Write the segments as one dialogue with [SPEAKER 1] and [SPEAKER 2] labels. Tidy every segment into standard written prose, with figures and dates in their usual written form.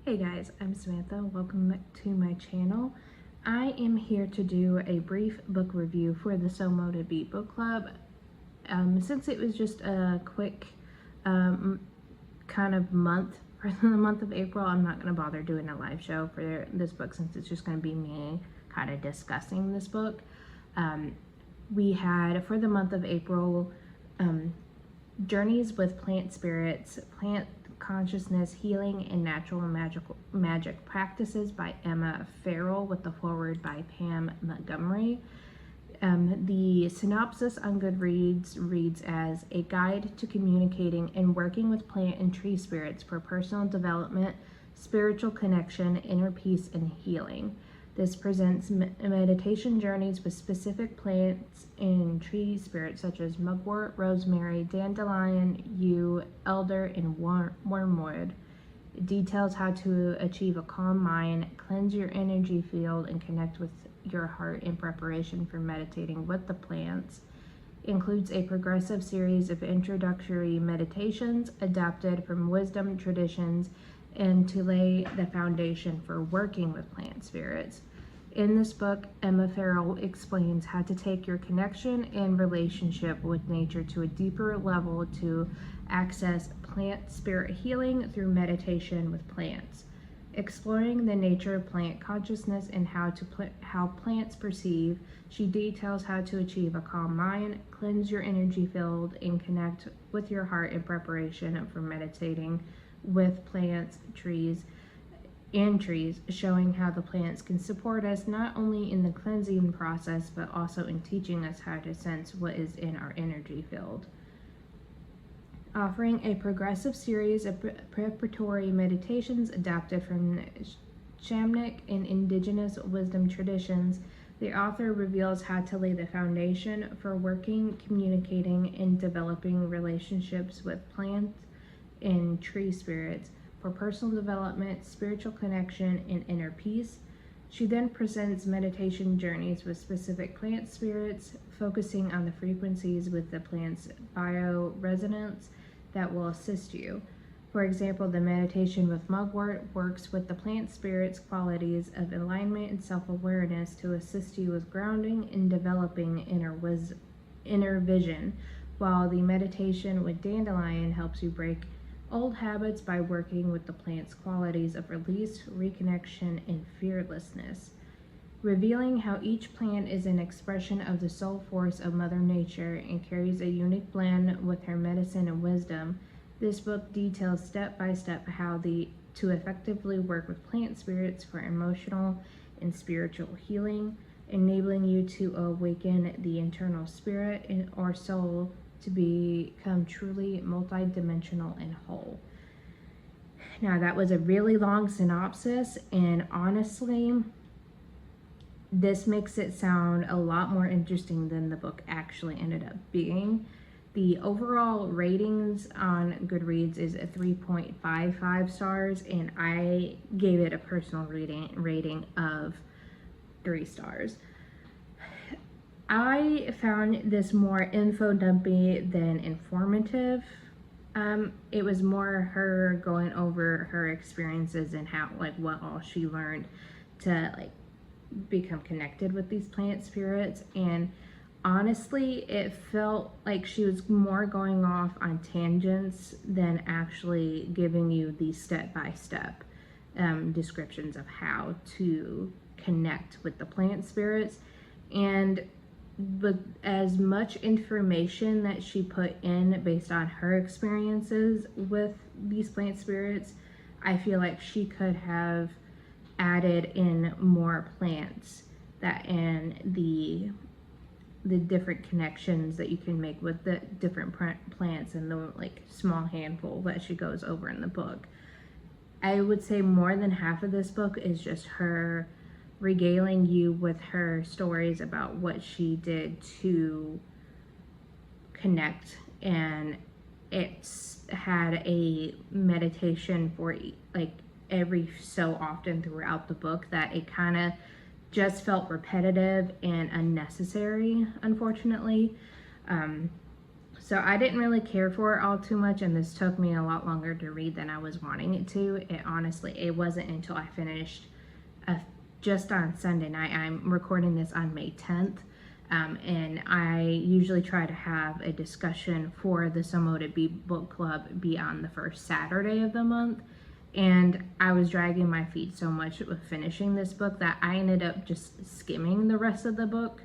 [SPEAKER 1] Hey guys, I'm Samantha. Welcome to my channel. I am here to do a brief book review for the Mote book club. Since it was just a quick kind of month for the month of April, I'm not going to bother doing a live show for this book since it's just going to be me kind of discussing this book. We had, for the month of April, Journeys with Plant Spirits, Plant Consciousness, Healing, and Natural and Magic Practices by Emma Farrell, with the foreword by Pam Montgomery. The synopsis on Goodreads reads as a guide to communicating and working with plant and tree spirits for personal development, spiritual connection, inner peace, and healing. This presents meditation journeys with specific plants and tree spirits such as mugwort, rosemary, dandelion, yew, elder, and wormwood. It details how to achieve a calm mind, cleanse your energy field, and connect with your heart in preparation for meditating with the plants. It includes a progressive series of introductory meditations adapted from wisdom traditions and to lay the foundation for working with plant spirits. In this book, Emma Farrell explains how to take your connection and relationship with nature to a deeper level to access plant spirit healing through meditation with plants. Exploring the nature of plant consciousness and how plants perceive, she details how to achieve a calm mind, cleanse your energy field, and connect with your heart in preparation for meditating with plants, trees, showing how the plants can support us not only in the cleansing process but also in teaching us how to sense what is in our energy field. Offering a progressive series of preparatory meditations adapted from shamanic and indigenous wisdom traditions, the author reveals how to lay the foundation for working, communicating, and developing relationships with plants and tree spirits for personal development, spiritual connection, and inner peace. She then presents meditation journeys with specific plant spirits, focusing on the frequencies with the plant's bioresonance that will assist you. For example, the meditation with mugwort works with the plant spirit's qualities of alignment and self-awareness to assist you with grounding and developing inner vision, while the meditation with dandelion helps you break old habits by working with the plant's qualities of release, reconnection, and fearlessness. Revealing how each plant is an expression of the soul force of Mother Nature and carries a unique blend with her medicine and wisdom, this book details step by step how to effectively work with plant spirits for emotional and spiritual healing, enabling you to awaken the internal spirit or soul to become truly multidimensional and whole. Now, that was a really long synopsis, and honestly, this makes it sound a lot more interesting than the book actually ended up being. The overall ratings on Goodreads is a 3.55 stars, and I gave it a personal rating of 3 stars. I found this more info dumpy than informative. It was more her going over her experiences and how, what all she learned to become connected with these plant spirits. And honestly, it felt like she was more going off on tangents than actually giving you the step-by-step descriptions of how to connect with the plant spirits. And with as much information that she put in based on her experiences with these plant spirits, I feel like she could have added in more plants and the different connections that you can make with the different plants and the small handful that she goes over in the book. I would say more than half of this book is just her regaling you with her stories about what she did to connect, and it's had a meditation for every so often throughout the book that it kind of just felt repetitive and unnecessary, unfortunately. So I didn't really care for it all too much, and this took me a lot longer to read than I was wanting it to. It wasn't until I finished just on Sunday night. I'm recording this on May 10th. And I usually try to have a discussion for the Mote book club be on the first Saturday of the month. And I was dragging my feet so much with finishing this book that I ended up just skimming the rest of the book,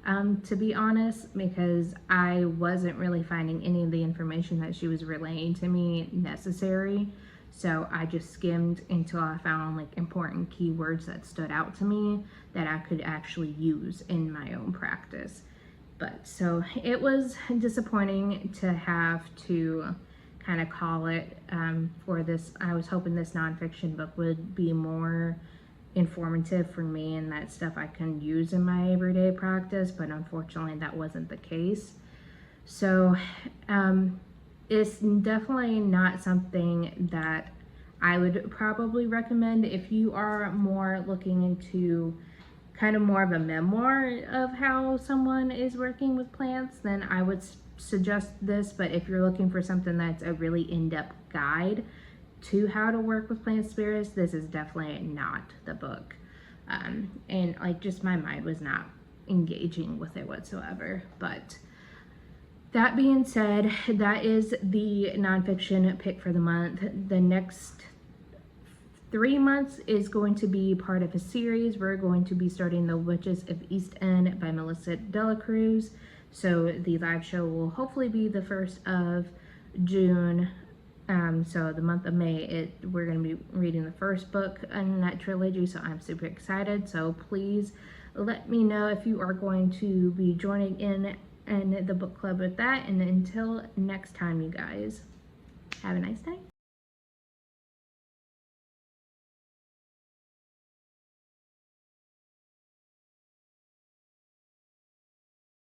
[SPEAKER 1] to be honest, because I wasn't really finding any of the information that she was relaying to me necessary. So I just skimmed until I found like important keywords that stood out to me that I could actually use in my own practice. But so it was disappointing to have to kind of call it for this. I was hoping this nonfiction book would be more informative for me and that stuff I can use in my everyday practice, but unfortunately that wasn't the case. So it's definitely not something that I would probably recommend if you are more looking into kind of more of a memoir of how someone is working with plants. Then I would suggest this. But if you're looking for something that's a really in-depth guide to how to work with plant spirits, this is definitely not the book. And like, just my mind was not engaging with it whatsoever. But that being said, that is the nonfiction pick for the month. The next 3 months is going to be part of a series. We're going to be starting The Witches of East End by Melissa Delacruz. So the live show will hopefully be the 1st of June. So the month of May, we're going to be reading the first book in that trilogy. So I'm super excited. So please let me know if you are going to be joining in the book club with that. And until next time, you guys, have a nice day.